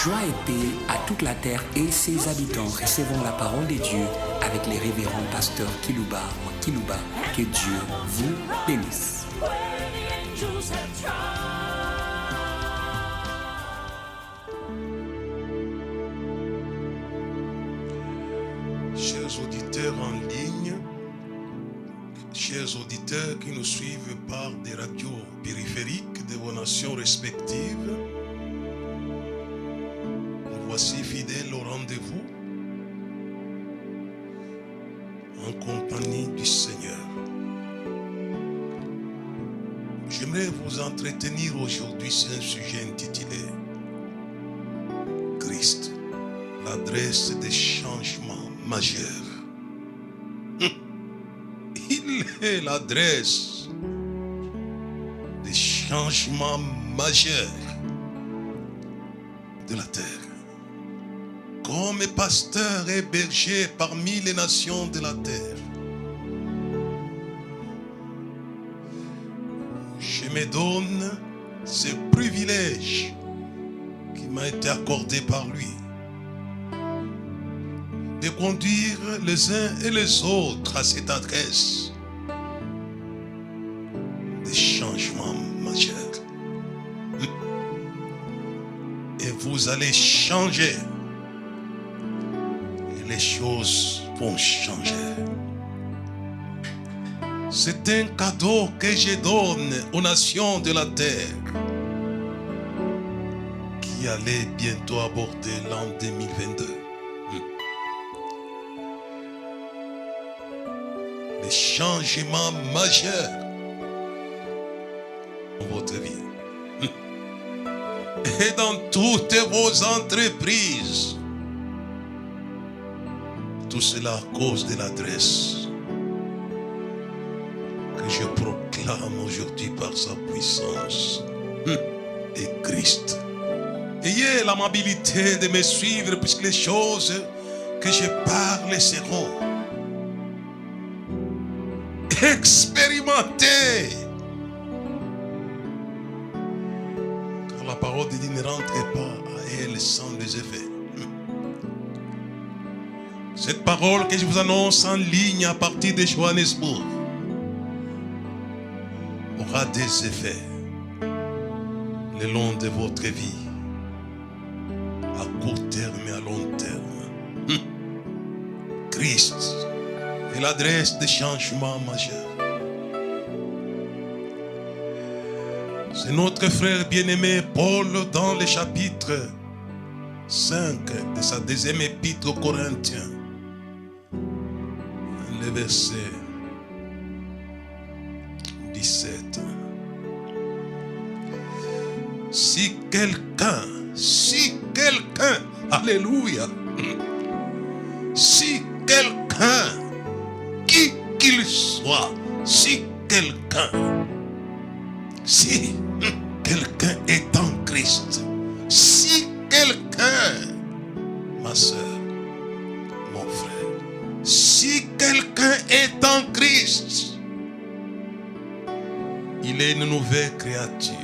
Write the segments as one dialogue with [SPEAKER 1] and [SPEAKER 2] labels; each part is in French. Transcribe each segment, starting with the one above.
[SPEAKER 1] Joie et paix à toute la terre et ses habitants. Recevons la parole de Dieu avec les révérends pasteurs Kilouba ou Kilouba. Que Dieu vous bénisse.
[SPEAKER 2] Chers auditeurs en ligne, chers auditeurs qui nous suivent par des radios périphériques de vos nations respectives, nous voici fidèles au rendez-vous en compagnie du Seigneur. J'aimerais vous entretenir aujourd'hui sur un sujet intitulé Christ, l'adresse des changements majeurs. Il est l'adresse des changements majeurs de la terre. Comme pasteur et berger parmi les nations de la terre, je me donne ce privilège qui m'a été accordé par lui de conduire les uns et les autres à cette adresse des changements majeurs. Et vous allez changer. Et les choses vont changer. C'est un cadeau que je donne aux nations de la terre qui allaient bientôt aborder l'an 2022. Les changements majeurs dans votre vie et dans toutes vos entreprises. Tout cela à cause de l'adresse que je proclame aujourd'hui par sa puissance et Christ. Ayez l'amabilité de me suivre puisque les choses que je parle seront expérimentées. Car la parole de Dieu ne rentre pas à elle sans les effets. Cette parole que je vous annonce en ligne à partir de Johannesburg aura des effets le long de votre vie, à court terme et à long terme. Christ est l'adresse des changements majeurs. C'est notre frère bien-aimé Paul dans le chapitre 5 de sa deuxième épître aux Corinthiens, le verset 17. Si quelqu'un, alléluia, si quelqu'un, qui qu'il soit, si quelqu'un est en Christ, si quelqu'un, ma soeur, mon frère, si quelqu'un est en Christ, il est une nouvelle créature.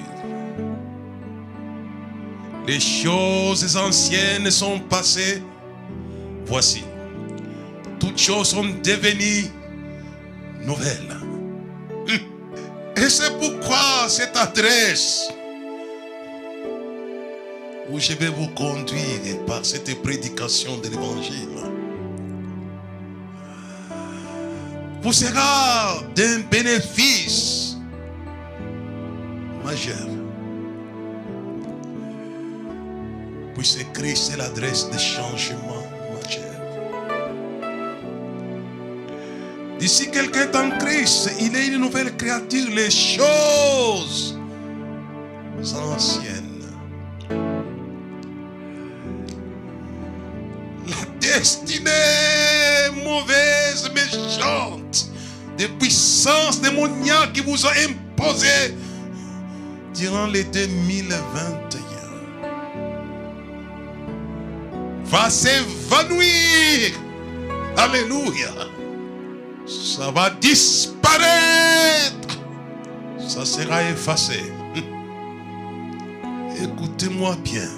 [SPEAKER 2] Les choses anciennes sont passées. Voici, toutes choses sont devenues nouvelles. Et c'est pourquoi cette adresse où je vais vous conduire par cette prédication de l'évangile vous sera d'un bénéfice majeur. Puisque Christ est l'adresse des changements majeurs. D'ici quelqu'un est en Christ, il est une nouvelle créature, les choses anciennes. La destinée mauvaise, méchante, des puissances démoniaques qui vous ont imposé durant les 2021 va s'évanouir. Alléluia. Ça va disparaître. Ça sera effacé. Écoutez-moi bien.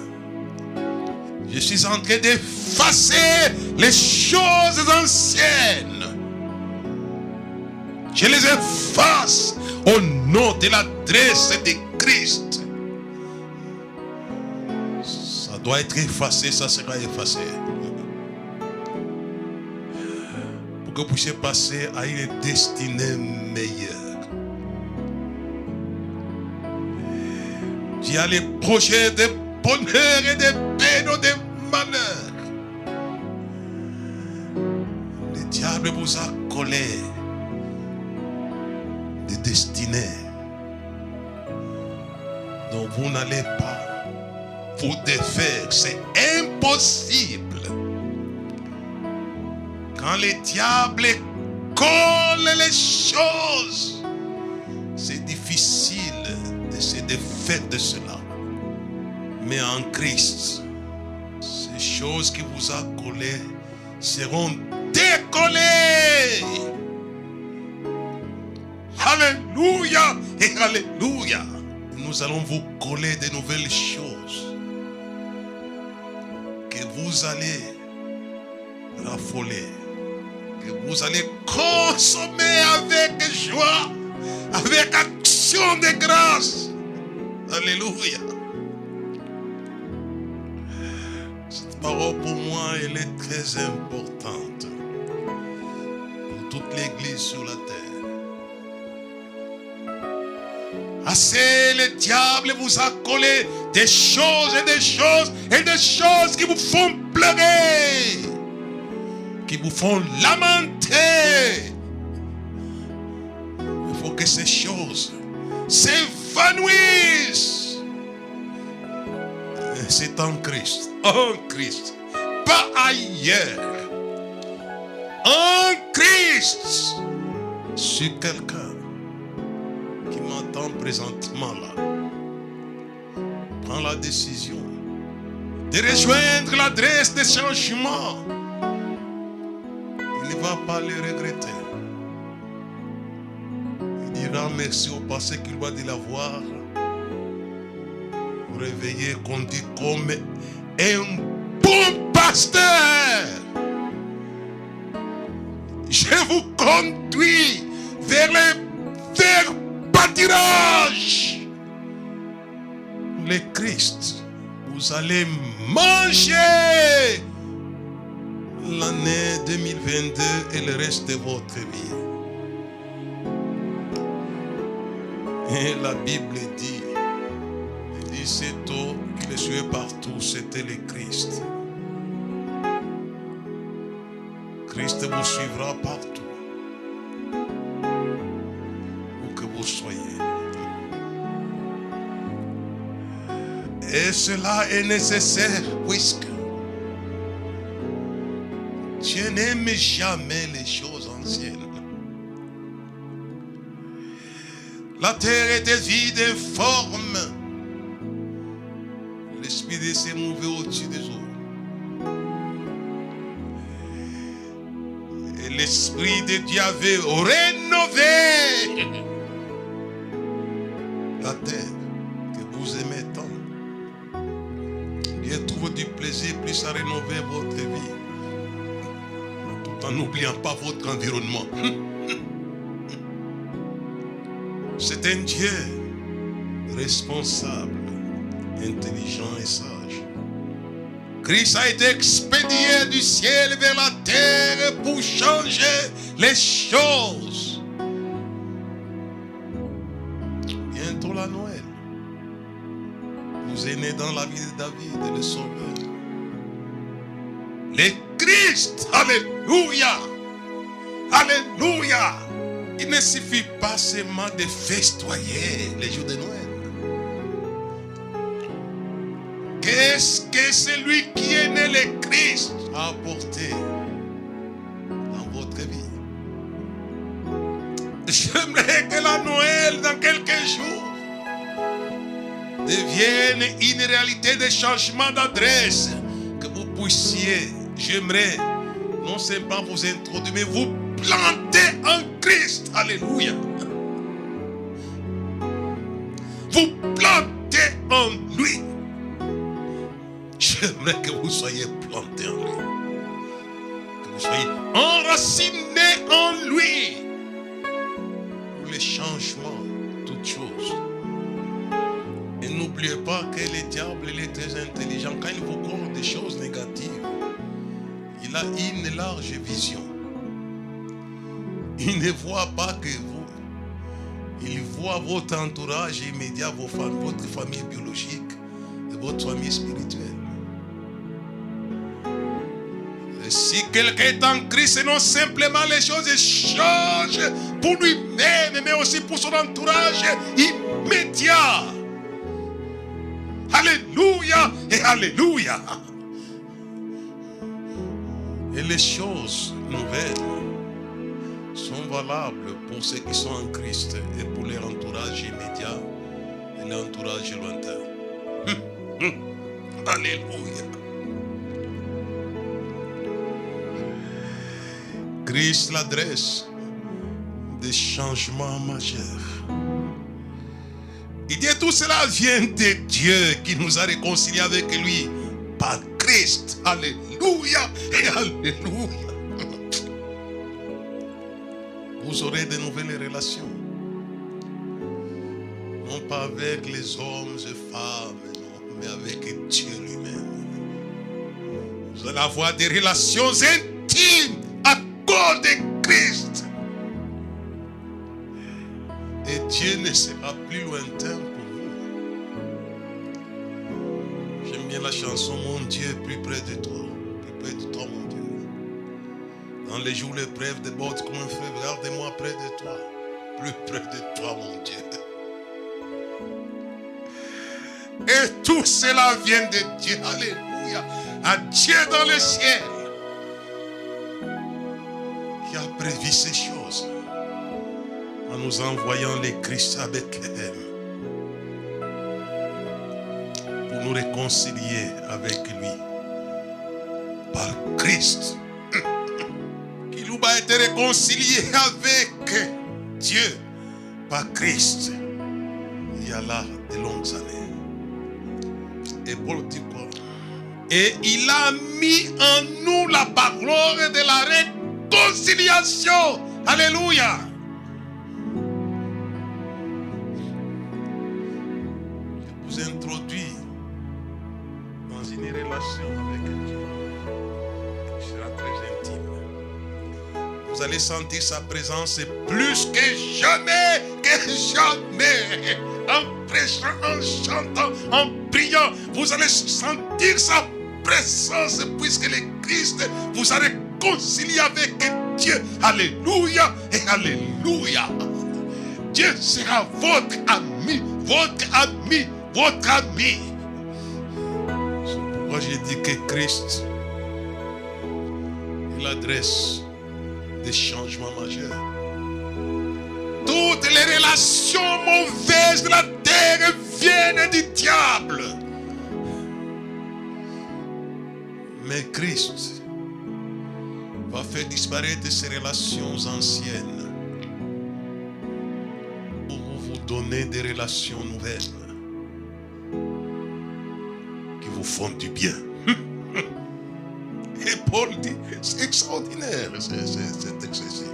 [SPEAKER 2] Je suis en train d'effacer les choses anciennes. Je les efface au nom de l'adresse de Christ. Ça doit être effacé, ça sera effacé. Pour que vous puissiez passer à une destinée meilleure. Tu as les projets de bonheur et de peine ou de malheur. Le diable vous a collé des destinées dont vous n'allez pas vous défaire. C'est impossible. Quand le diable colle les choses, c'est difficile de se défaire de cela. Mais en Christ, ces choses qui vous a collées seront décollées. Alléluia et alléluia. Nous allons vous coller de nouvelles choses que vous allez raffoler, que vous allez consommer avec joie, avec action de grâce. Alléluia. Cette parole pour moi, elle est très importante pour toute l'église sur la terre. Assez le diable vous a collé des choses et des choses et des choses qui vous font pleurer, qui vous font lamenter. Il faut que ces choses s'évanouissent. C'est en Christ, pas ailleurs. En Christ, sur quelqu'un qui m'entend présentement là, prend la décision de rejoindre l'adresse des changements. Il ne va pas le regretter. Il dira merci au passé qu'il va de l'avoir réveillé, conduit comme un bon pasteur. Je vous conduis vers le pâturage. Le Christ, vous allez manger l'année 2022 et le reste de votre vie. Et la Bible dit c'est tout qu'il est suivi partout, c'était le Christ. Christ vous suivra partout où que vous soyez. Et cela est nécessaire puisque Dieu n'aime jamais les choses anciennes. La terre était vide et informe. L'Esprit de Dieu s'est mouvé au-dessus des eaux. Et l'Esprit de Dieu avait rénové la terre que vous aimez tant. Dieu trouve du plaisir plus à rénover votre vie, tout en n'oubliant pas votre environnement. C'est un Dieu responsable, intelligent et sage. Christ a été expédié du ciel vers la terre pour changer les choses. Bientôt la Noël. Vous êtes né dans la vie de David, le Sauveur. Le Christ, alléluia, alléluia. Il ne suffit pas seulement de festoyer les jours de Noël. Qu'est-ce que celui qui est né le Christ a apporté dans votre vie? J'aimerais que la Noël dans quelques jours devienne une réalité de changement d'adresse. Que vous puissiez, j'aimerais non seulement vous introduire, mais vous planter en Christ. Alléluia. Vous plantez en lui. Je J'aimerais que vous soyez plantés en lui. Que vous soyez enracinés en lui. Pour les changements, toutes choses. Et n'oubliez pas que le diable, il est très intelligent. Quand il vous compte des choses négatives, il a une large vision. Il ne voit pas que vous. Il voit votre entourage immédiat, votre famille biologique et votre famille spirituelle. Et si quelqu'un est en Christ, non simplement les choses changent pour lui-même, mais aussi pour son entourage immédiat. Alléluia et alléluia. Et les choses nouvelles sont valables pour ceux qui sont en Christ et pour leur entourage immédiat et l'entourage lointain. Alléluia. Christ l'adresse des changements majeurs. Il dit tout cela vient de Dieu qui nous a réconciliés avec lui par Christ. Alléluia et alléluia. Vous aurez de nouvelles relations. Non pas avec les hommes et femmes, non, mais avec Dieu lui-même. Vous allez avoir des relations intimes à cause de Christ. Et Dieu ne sera plus lointain pour vous. J'aime bien la chanson Mon Dieu est plus près de toi. Plus près de toi, mon Dieu. Dans les jours l'épreuve déborde comme un fleuve, regarde-moi près de toi. Plus près de toi, mon Dieu. Et tout cela vient de Dieu. Alléluia. À Dieu dans le ciel. Qui a prévu ces choses. En nous envoyant les Christ avec elle. Pour nous réconcilier avec lui. Par Christ. Kilouba a été réconcilié avec Dieu. Par Christ. Il y a là de longues années. Et Paul dit quoi? Et il a mis en nous la parole de la réconciliation. Alléluia. Je vous introduis dans une relation avec Dieu qui sera très intime. Vous allez sentir sa présence plus que jamais, en prêchant, en chantant, en priant, vous allez sentir sa présence puisque le Christ vous a réconcilié avec Dieu. Alléluia et alléluia. Dieu sera votre ami, votre ami, votre ami. C'est pourquoi j'ai dit que Christ, il adresse des changements majeurs. Toutes les relations mauvaises de la terre viennent du diable. Mais Christ va faire disparaître ces relations anciennes pour vous donner des relations nouvelles qui vous font du bien. Et Paul dit, c'est extraordinaire cet exercice.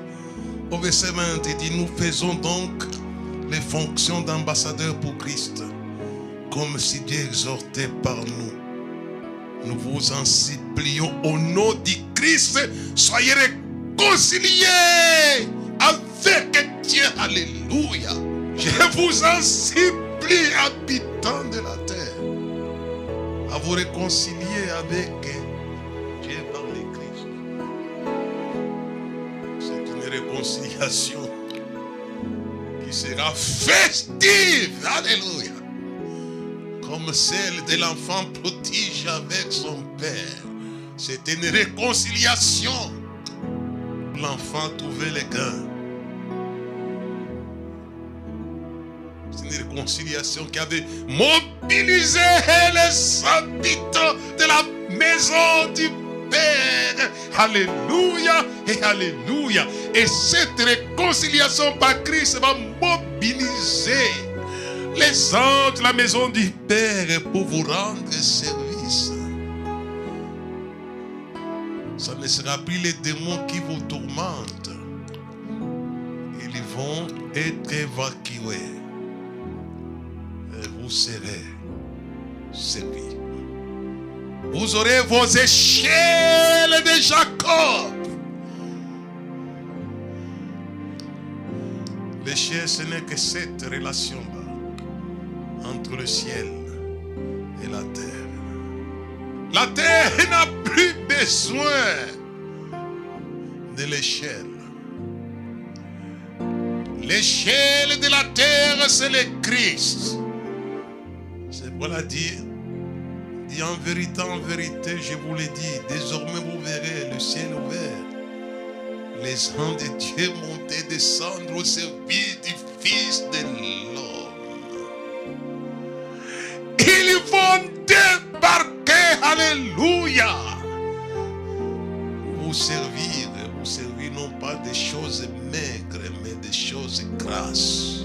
[SPEAKER 2] Au verset 20, il dit, nous faisons donc les fonctions d'ambassadeurs pour Christ, comme si Dieu exhortait par nous. Nous vous en supplions au nom du Christ, soyez réconciliés avec Dieu. Alléluia. Je vous en supplie, habitants de la terre, à vous réconcilier avec Dieu par le Christ. C'est une réconciliation qui sera festive. Alléluia. Comme celle de l'enfant prodige avec son père. C'était une réconciliation. L'enfant trouvait les gains. C'est une réconciliation qui avait mobilisé les habitants de la maison du Père. Alléluia et alléluia. Et cette réconciliation par Christ va mobiliser les anges de la maison du Père pour vous rendre service. Ça ne sera plus les démons qui vous tourmentent. Ils vont être évacués. Et vous serez servis. Vous aurez vos échelles de Jacob. L'échelle, ce n'est que cette relation-là entre le ciel et la terre. La terre n'a plus besoin de l'échelle. L'échelle de la terre, c'est le Christ. C'est voilà dire en vérité, je vous l'ai dit, désormais vous verrez le ciel ouvert, les anges de Dieu monter, descendre au service du Fils de l'homme. Ils vont débarquer, alléluia, vous servir non pas des choses maigres, mais des choses grasses.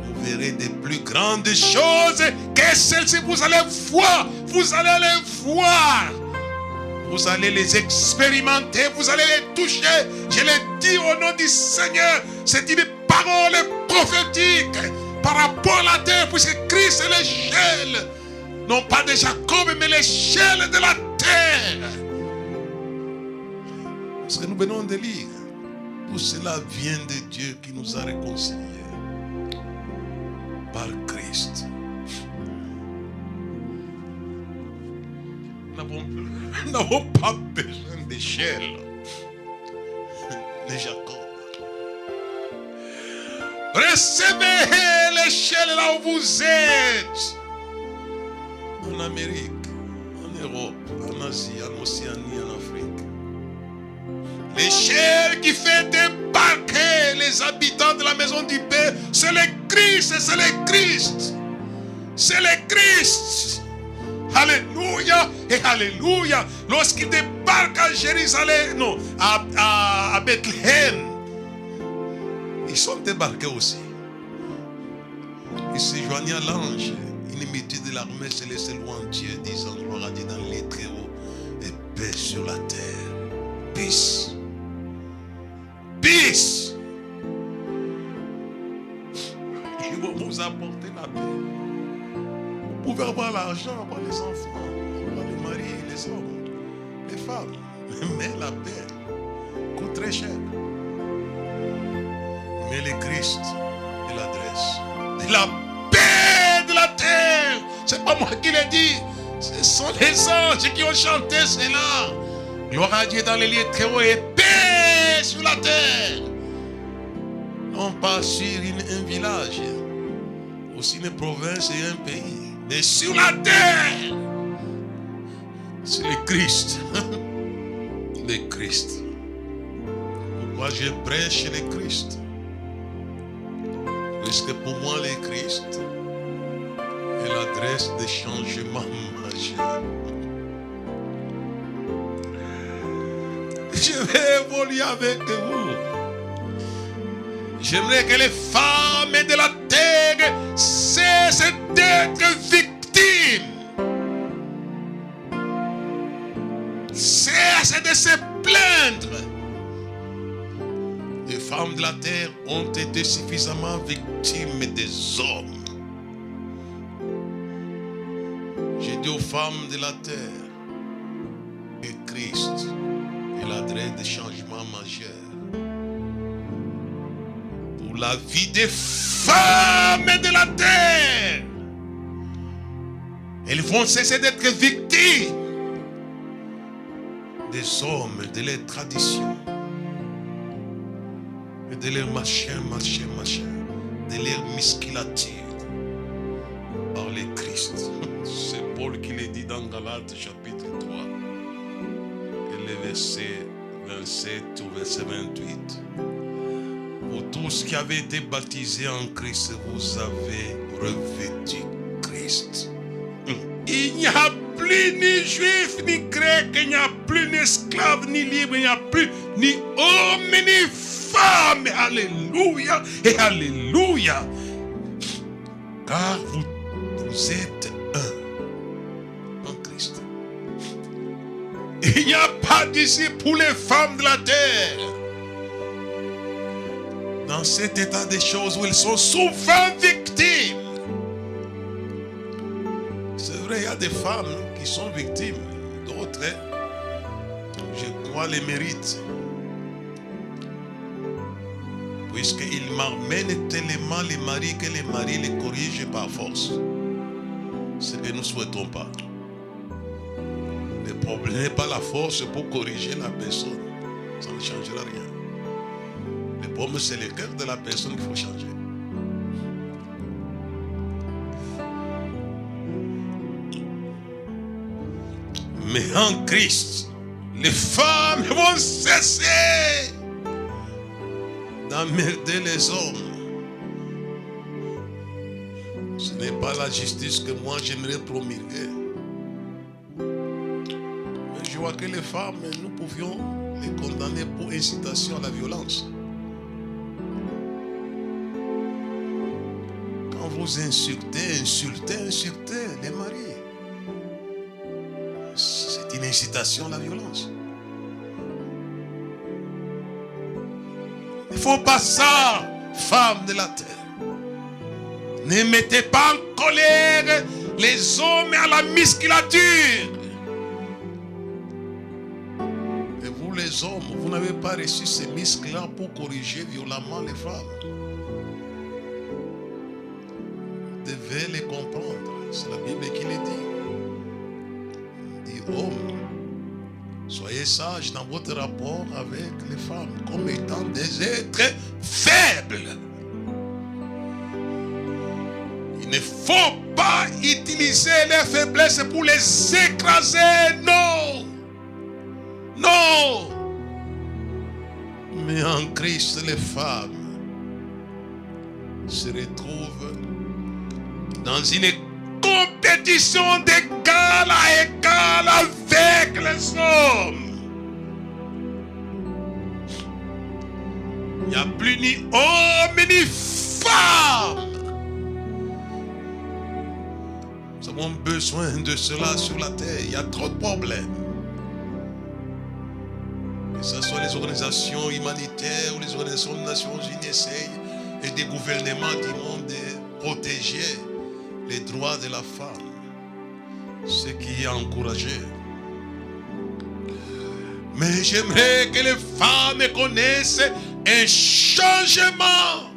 [SPEAKER 2] Vous verrez des plus grandes choses que celles-ci. Vous allez voir, vous allez les voir, vous allez les expérimenter, vous allez les toucher. Je l'ai dit au nom du Seigneur, c'est une parole prophétique par rapport à la terre, puisque Christ est l'échelle, non pas de Jacob, mais l'échelle de la terre. Ce que nous venons de lire, tout cela vient de Dieu qui nous a réconciliés par Christ. Nous n'avons pas besoin d'échelle de Jacob. Recevez l'échelle là où vous êtes. En Amérique, en Europe, en Asie, en Océanie, en Afrique. L'échelle qui fait débarquer les habitants de la maison du Père, c'est le Christ, c'est le Christ. C'est le Christ. Alléluia et alléluia. Lorsqu'il débarque à Jérusalem, non, à Bethléem, ils sont débarqués aussi. Ils se joignent à l'ange, une multitude de l'armée céleste loin Dieu, disant gloire à Dieu dans les très hauts et paix sur la terre. Peace. Peace. Ils vont vous apporter la paix. Vous pouvez avoir l'argent, avoir les enfants, avoir les maris, les hommes, les femmes. Mais la paix coûte très cher. Mais le Christ est l'adresse de la paix de la terre. C'est pas moi qui l'ai dit. Ce sont les anges qui ont chanté cela. Gloire à Dieu dans les lieux très hauts et paix sur la terre. Non pas sur un village, aussi une province et un pays. Mais sur la terre, c'est le Christ. Le Christ. Pourquoi je prêche le Christ? Parce que pour moi, le Christ est l'adresse des changements majeurs. Je vais évoluer avec vous. J'aimerais que les femmes de la terre cessent d'être victimes. Cessent de se plaindre. Les femmes de la terre ont été suffisamment victimes des hommes. J'ai dit aux femmes de la terre que Christ est l'adresse des changements majeurs. La vie des femmes de la terre. Elles vont cesser d'être victimes des hommes, de leurs traditions, et de leurs machins, de leurs musculatures par le Christ. C'est Paul qui le dit dans Galates chapitre 3 et le verset 27 au verset 28. Vous tous qui avez été baptisés en Christ, vous avez revêtu Christ. Il n'y a plus ni juif ni grec, il n'y a plus ni esclave ni libre, il n'y a plus ni homme ni femme. Alléluia et alléluia. Car vous êtes un en Christ. Et Il n'y a pas d'ici pour les femmes de la terre. Dans cet état des choses où elles sont souvent victimes. C'est vrai, il y a des femmes qui sont victimes. D'autres, je crois, les méritent. Puisqu'ils m'emmènent tellement les maris que les maris les corrigent par force. Ce que nous ne souhaitons pas. Le problème n'est pas la force pour corriger la personne. Ça ne changera rien. Le problème, c'est le cœur de la personne qu'il faut changer. Mais en Christ, les femmes vont cesser d'emmerder les hommes. Ce n'est pas la justice que moi j'aimerais promulguer. Mais je vois que les femmes, nous pouvions les condamner pour incitation à la violence. Quand vous insultez les maris. C'est une incitation à la violence. Il ne faut pas ça, femmes de la terre. Ne mettez pas en colère les hommes à la musculature. Et vous les hommes, vous n'avez pas reçu ces muscles-là pour corriger violemment les femmes. Vous devez les comprendre. C'est la Bible qui les dit. Hommes, soyez sages dans votre rapport avec les femmes comme étant des êtres faibles. Il ne faut pas utiliser les faiblesses pour les écraser. Non. Non. Mais en Christ, les femmes se retrouvent dans une compétition d'égal à égal avec les hommes. Il n'y a plus ni homme ni femme. Nous avons besoin de cela sur la terre. Il y a trop de problèmes. Que ce soit les organisations humanitaires ou les organisations des Nations Unies essayent et des gouvernements du monde de protéger les droits de la femme. Ce qui est encouragé. Mais j'aimerais que les femmes connaissent un changement.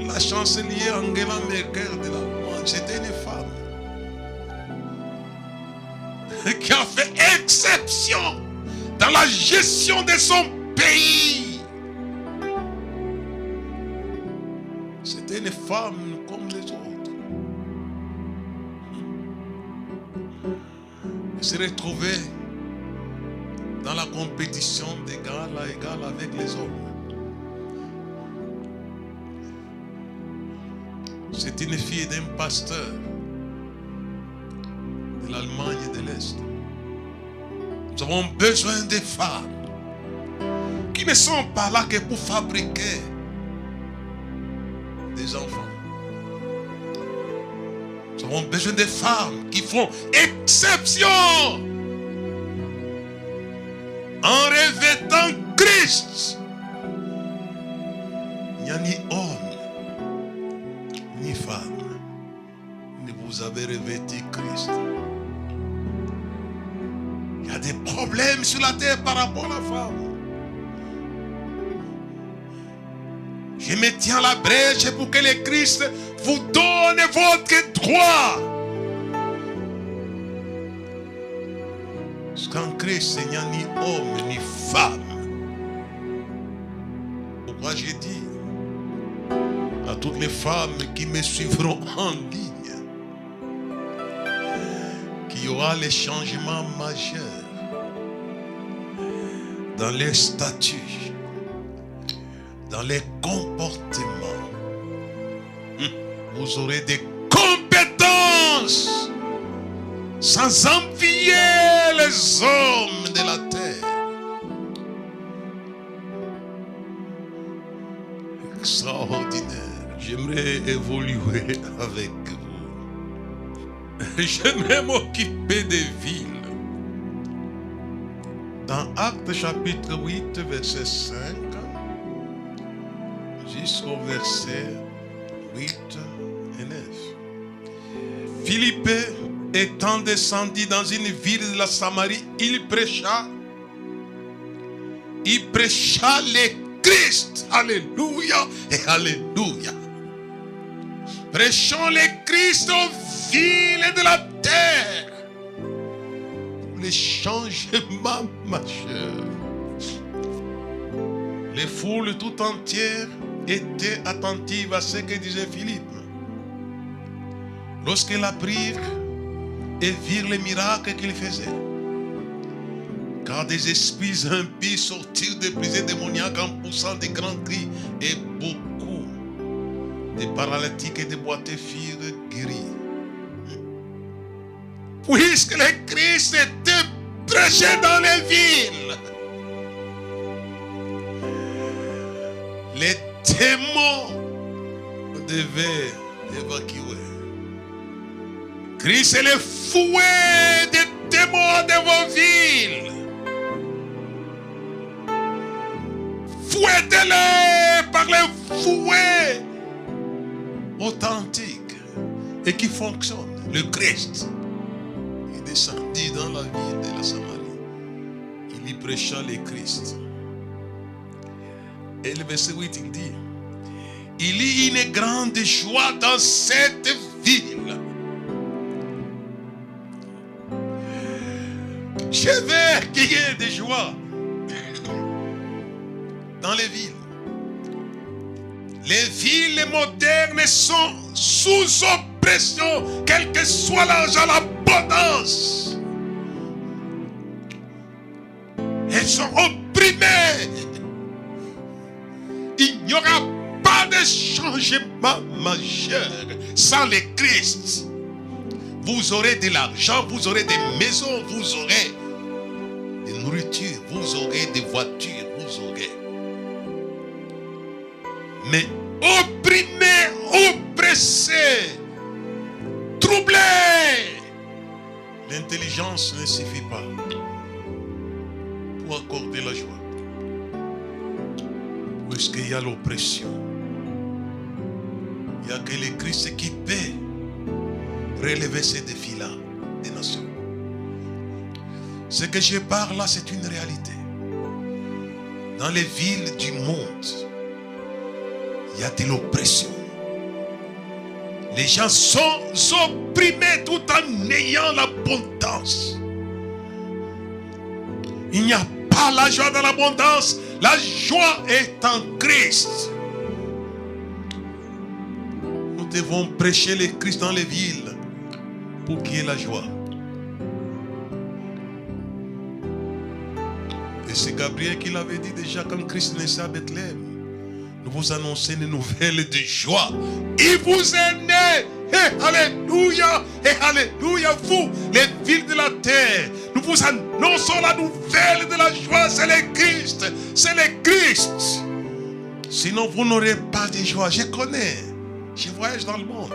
[SPEAKER 2] La chancelière Angela Merkel de l'Allemagne, c'était une femme qui a fait exception dans la gestion de son pays. C'était une femme comme les autres. Elle s'est retrouvée dans la compétition d'égal à égal avec les hommes. C'est une fille d'un pasteur de l'Allemagne de l'Est. Nous avons besoin de femmes qui ne sont pas là que pour fabriquer des enfants. Nous avons besoin de femmes qui font exception en revêtant Christ. Il n'y a ni homme ni femme, mais vous avez revêtu Christ. Il y a des problèmes sur la terre par rapport à la femme. Je me tiens à la brèche pour que le Christ vous donne votre droit. Parce qu'en Christ, il n'y a ni homme ni femme. Pourquoi j'ai dit à toutes les femmes qui me suivront en ligne qu'il y aura les changements majeurs dans les statuts, dans les comportements. Vous aurez des compétences sans envier les hommes de la terre. Extraordinaire. J'aimerais évoluer avec vous. J'aimerais m'occuper des villes. Dans Actes chapitre 8, verset 5, jusqu'au verset 8 et 9. Philippe étant descendu dans une ville de la Samarie, il prêcha le Christ. Alléluia et alléluia. Prêchons le Christ aux villes de la terre. Les changements majeurs. Les foules tout entières étaient attentives à ce que disait Philippe. Lorsqu'ils apprirent et virent les miracles qu'il faisait. Car des esprits impies sortirent des prisons démoniaques en poussant des grands cris, et beaucoup des paralytiques et des boiteux furent guéris. Puisque le Christ était prêché dans les villes, les démons devaient évacuer. Christ est le fouet des démons de vos villes. Fouettez-les par le fouet authentique et qui fonctionne. Le Christ est descendu dans la ville de la Samarie. Il y prêcha le Christ. Et le verset 8, il dit: il y a une grande joie dans cette ville. Je veux qu'il y ait des joies dans les villes. Les villes modernes sont sous oppression, quel que soit l'argent, l'abondance. Elles sont opprimées. Il n'y aura pas de changement majeur sans le Christ. Vous aurez de l'argent, vous aurez des maisons, vous aurez de nourriture, vous aurez des voitures, vous aurez. Mais opprimé, oppressé, troublé, l'intelligence ne suffit pas pour accorder la joie. Puisqu'il y a l'oppression, il n'y a que le Christ qui peut relever ces défis-là des nations. Ce que je parle là, c'est une réalité. Dans les villes du monde, il y a de l'oppression. Les gens sont opprimés tout en ayant l'abondance. Il n'y a pas la joie dans l'abondance. La joie est en Christ. Nous devons prêcher le Christ dans les villes pour qu'il y ait la joie. Et c'est Gabriel qui l'avait dit déjà quand Christ naissait à Bethléem. Nous vous annonçons une nouvelle de joie. Il vous est né. Et alléluia. Et alléluia. Vous, les villes de la terre, nous vous annonçons la nouvelle de la joie. C'est le Christ. C'est le Christ. Sinon, vous n'aurez pas de joie. Je connais. Je voyage dans le monde.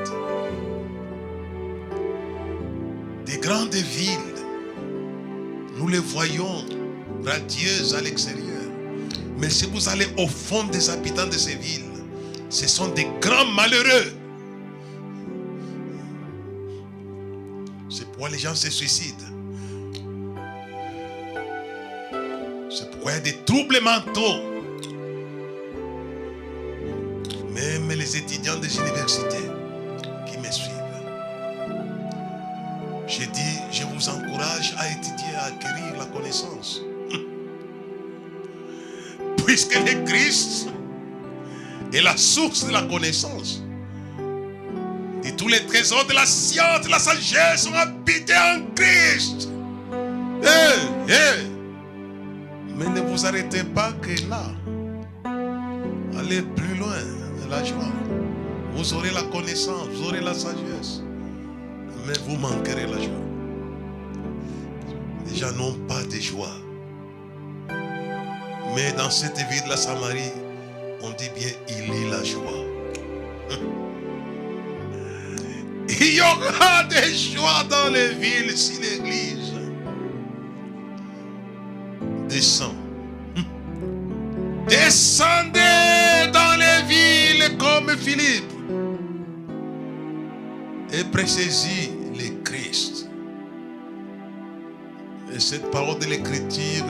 [SPEAKER 2] Des grandes villes, nous les voyons radieuses à l'extérieur. Mais si vous allez au fond des habitants de ces villes, ce sont des grands malheureux. C'est pourquoi les gens se suicident. C'est pourquoi il y a des troubles mentaux. Même les étudiants des universités qui me suivent. J'ai dit, je vous encourage à étudier, à acquérir la connaissance. Puisque le Christ est la source de la connaissance. Et tous les trésors de la science, de la sagesse sont habités en Christ. Mais ne vous arrêtez pas que là. Allez plus loin de la joie. Vous aurez la connaissance, vous aurez la sagesse. Mais vous manquerez la joie. Les gens n'ont pas de joie. Mais dans cette ville de la Samarie, on dit bien, il y a la joie. Il y aura des joies dans les villes si l'Église descend. Descendez dans les villes comme Philippe et précisez le Christ. Et cette parole de l'Écriture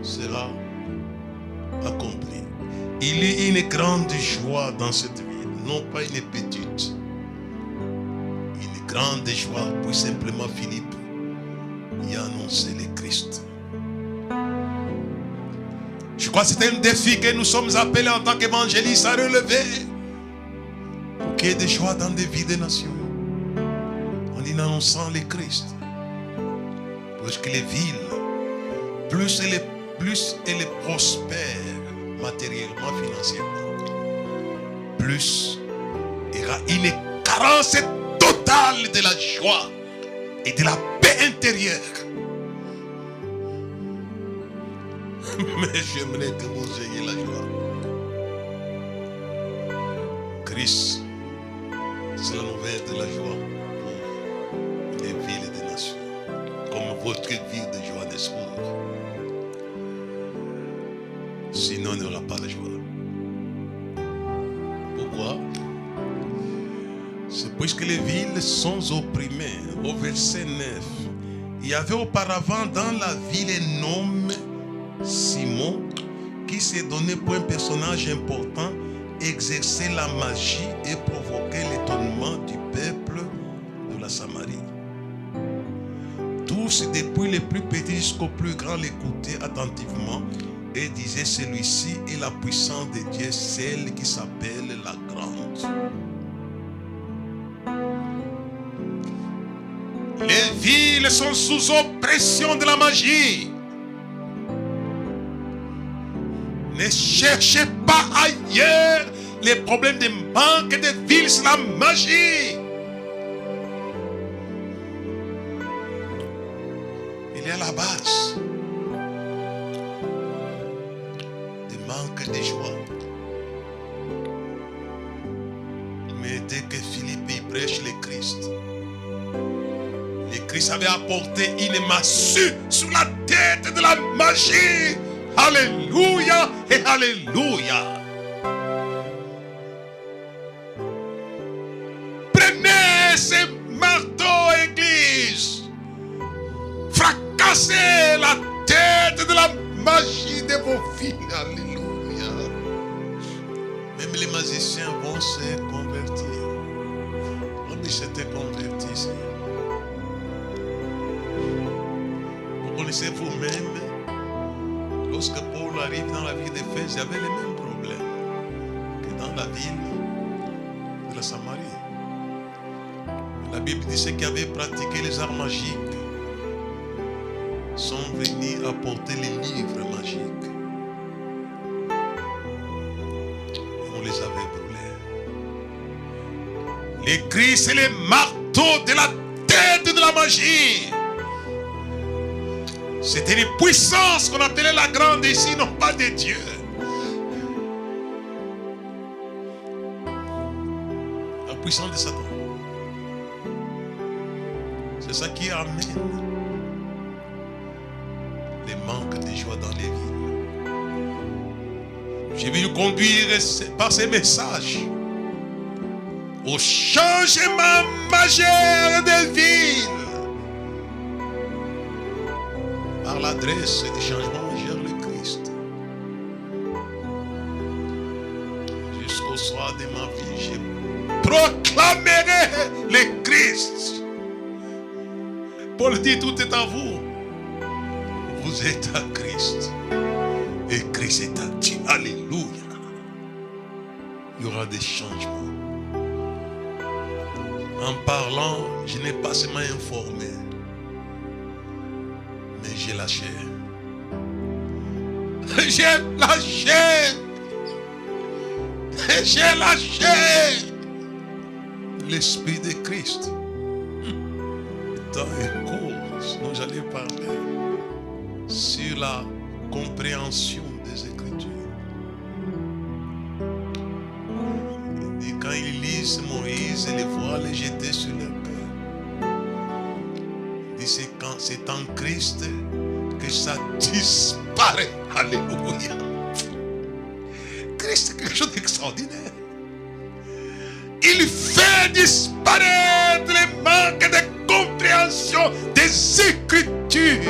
[SPEAKER 2] sera accomplie. Il y a une grande joie dans cette ville, non pas une petite. Une grande joie pour simplement Philippe y a annoncé le Christ. Je crois que c'est un défi que nous sommes appelés en tant qu'évangélistes à relever. Pour qu'il y ait des joies dans des vies des nations. En y annonçant le Christ. Parce que les villes, plus elles prospèrent matériellement, financièrement, plus il y aura une carence totale de la joie et de la paix intérieure. Mais j'aimerais que vous ayez la joie. Christ, c'est la nouvelle de la joie pour les villes et des nations. Comme votre vie de Johannesburg. Sinon, il n'y aura pas de joie. Pourquoi? C'est puisque les villes sont opprimées. Au verset 9, il y avait auparavant dans la ville un homme, Simon, qui s'est donné pour un personnage important, exercer la magie et provoquer l'étonnement du peuple de la Samarie. Tous, depuis les plus petits jusqu'aux plus grands, l'écoutaient attentivement et disaient: celui-ci est la puissance de Dieu, celle qui s'appelle la grande. Les villes sont sous oppression de la magie. Ne cherchez pas ailleurs les problèmes de manque de villes, c'est la magie. Il est à la base du manque de joie. Mais dès que Philippe y prêche le Christ avait apporté une massue sur la tête de la magie. Alléluia et alléluia. Prenez ces marteaux, église. Fracassez la tête de la magie de vos filles. Alléluia. Même les magiciens vont se convertir. On dit s'était converti ici. Vous connaissez vous-même. Lorsque Paul arrive dans la ville d'Éphèse, il y avait les mêmes problèmes que dans la ville de la Samarie. La Bible dit ceux qui avaient pratiqué les arts magiques sont venus apporter les livres magiques. Et on les avait brûlés. Les cris, c'est les marteaux de la tête de la magie. C'était une puissance qu'on appelait la grande ici, non pas de Dieu. La puissance de Satan. C'est ça qui amène les manques de joie dans les villes. J'ai voulu conduire par ces messages au changement majeur des villes. Par l'adresse du changement majeur, le Christ. Jusqu'au soir de ma vie, je proclamerai le Christ. Paul dit: tout est à vous. Vous êtes à Christ. Et Christ est à Dieu. Alléluia. Il y aura des changements. En parlant, je n'ai pas seulement informé, mais j'ai lâché. J'ai lâché. J'ai lâché l'Esprit de Christ. Dans les cours dont j'allais parler sur la compréhension des Écritures. Et quand ils lisent Élisée, Moïse et les voiles jetés sur leur cœur. Il dit c'est en Christ que ça disparaît. Alléluia. Christ, c'est quelque chose d'extraordinaire. Il fait disparaître les manques de compréhension des Écritures.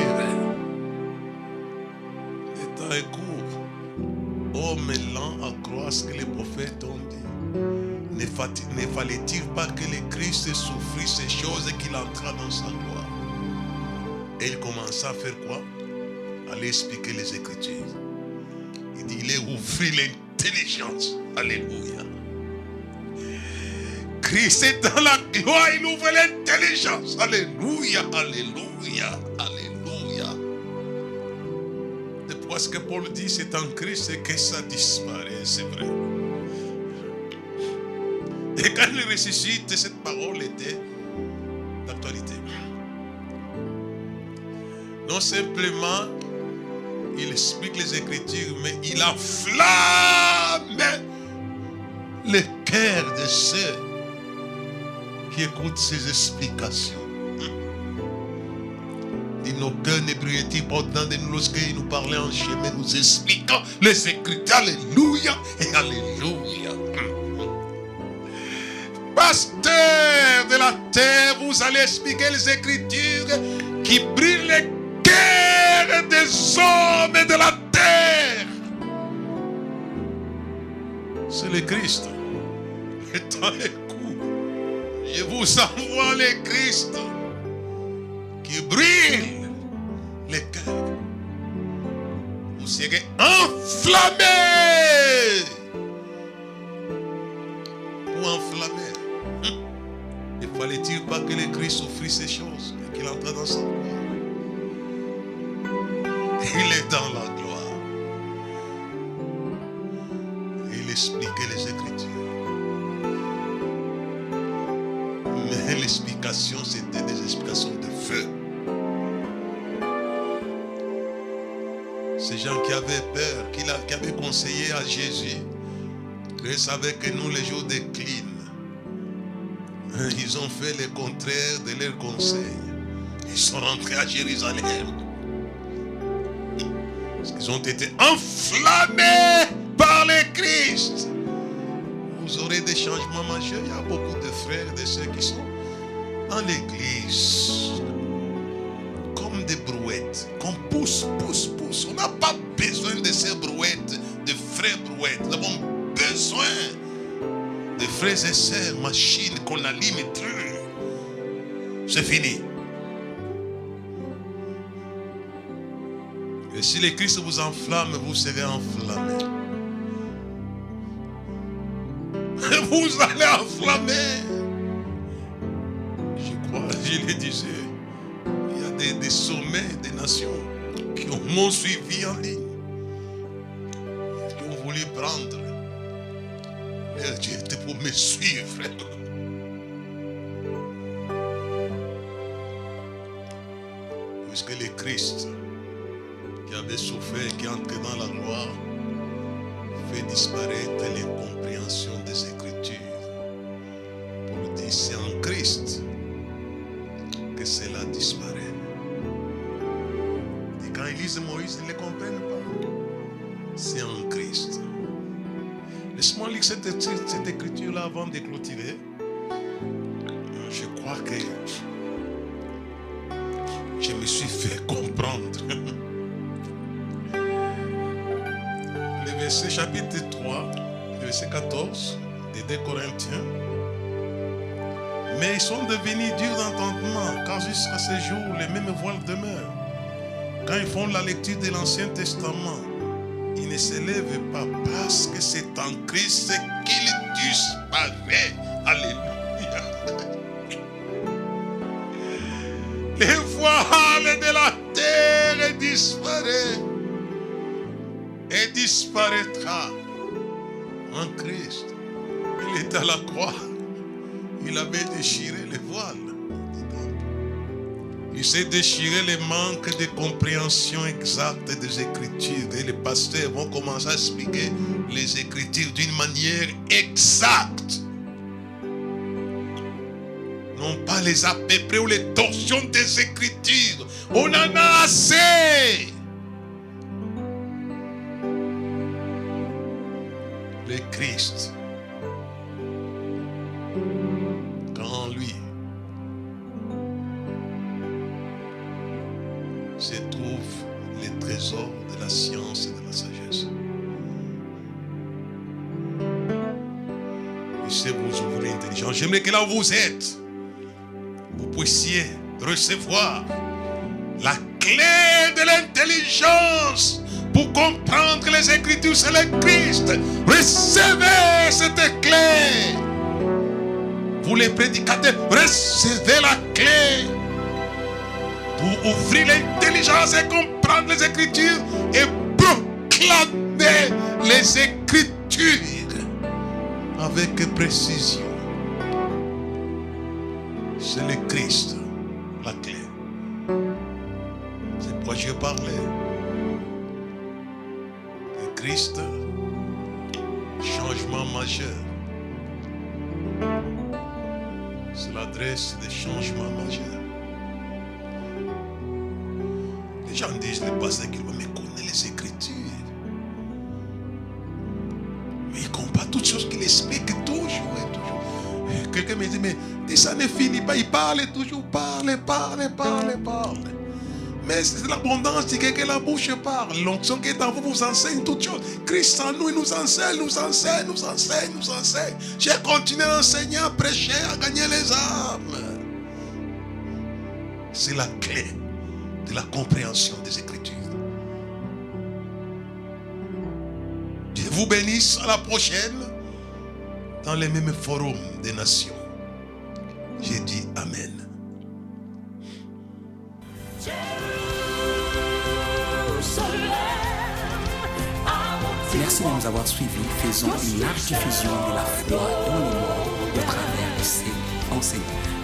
[SPEAKER 2] Le temps est court. Homme lent à croire ce que les prophètes ont dit. Ne fallait-il pas que le Christ souffrisse ces choses et qu'il entra dans sa gloire? Et il commença à faire quoi? Aller expliquer les Écritures. Il dit, il est ouvert l'intelligence. Alléluia. Christ est dans la gloire, il ouvre l'intelligence. Alléluia, alléluia, alléluia. C'est pourquoi ce que Paul dit, c'est en Christ que ça disparaît, c'est vrai. Et quand il ressuscite, cette parole était d'actualité. Non simplement, il explique les Écritures, mais il enflamme le cœur de ceux qui écoutent ses explications. Et nos cœurs ne brillaient-ils pas au-dedans de nous lorsqu'il nous parlait en chemin, nous expliquant les Écritures. Alléluia et alléluia. Pasteur de la terre, vous allez expliquer les Écritures qui brillent les cœurs des hommes de la terre. C'est le Christ. Le temps est court. Je vous envoie le Christ qui brille les cœurs. Vous serez enflammés. Pour enflammer. Ne fallait-il pas que le Christ souffrisse ces choses et qu'il entre dans sa gloire? Il est dans la gloire. Il expliquait les Écritures. Mais l'explication, c'était des explications de feu. Ces gens qui avaient peur, qui avaient conseillé à Jésus, ils savaient que nous, les jours déclinent. Ils ont fait le contraire de leurs conseils. Ils sont rentrés à Jérusalem. Parce qu'ils ont été enflammés par le Christ. Vous aurez des changements majeurs. Il y a beaucoup de frères et de sœurs qui sont dans l'église comme des brouettes, qu'on pousse. On n'a pas besoin de ces brouettes, de frères brouettes. Nous avons besoin de frères et sœurs, machines qu'on allume et tout. C'est fini. Et si le Christ vous enflamme, vous serez enflammé. Vous allez enflammer. Je crois, je le disais, il y a des sommets des nations qui m'ont suivi en ligne, qui ont voulu prendre leur Dieu pour me suivre. Puisque le Christ qui avait souffert, qui entrait dans la gloire, fait disparaître l'incompréhension des Écritures. Pour dire, c'est en Christ que cela disparaît. Et quand ils lisent Moïse, ils ne le comprennent pas. C'est en Christ. Laisse-moi lire cette écriture-là avant de clôturer. Je crois que je me suis fait comprendre. Le verset chapitre 3, le verset 14 des 2 Corinthiens. Mais ils sont devenus durs d'entendement, car jusqu'à ce jour, les mêmes voiles demeurent. Quand ils font la lecture de l'Ancien Testament, ils ne se lèvent pas parce que c'est en Christ qu'il disparaît. Alléluia. Les voiles de la terre disparaissent et disparaîtra en Christ. Il est à la croix. Il avait déchiré les voiles. Il s'est déchiré les manques de compréhension exacte des Écritures. Et les pasteurs vont commencer à expliquer les Écritures d'une manière exacte. Non pas les à peu près ou les torsions des Écritures. On en a assez. Le Christ, quand lui se trouve les trésors de la science et de la sagesse. Il sait vous ouvrir l'intelligence. J'aimerais que là où vous êtes, vous puissiez recevoir la clé de l'intelligence pour comprendre les Écritures. C'est le Christ. Recevez cette clé. Vous les prédicateurs, recevez la clé pour ouvrir l'intelligence et comprendre les Écritures et proclamer les Écritures avec précision. C'est le Christ, la clé. C'est pourquoi je parlais. Le Christ, changement majeur. C'est l'adresse des changements majeurs. Les gens disent, le pasteur qu'il va me connaître les Écritures. Mais il ne comprend pas toutes choses qu'il explique toujours et toujours. Quelqu'un me dit, mais ça ne finit pas. Il parle toujours, parle. Mais c'est l'abondance qui est que la bouche parle. L'onction qui est en vous vous enseigne toutes choses. Christ en nous, il nous enseigne. J'ai continué à enseigner, à prêcher, à gagner les âmes. C'est la clé de la compréhension des Écritures. Dieu vous bénisse. À la prochaine dans les mêmes forums des nations. J'ai dit Amen.
[SPEAKER 1] Merci de nous avoir suivis. Faisons une large diffusion de la foi dans le monde au travers de ces enseignements.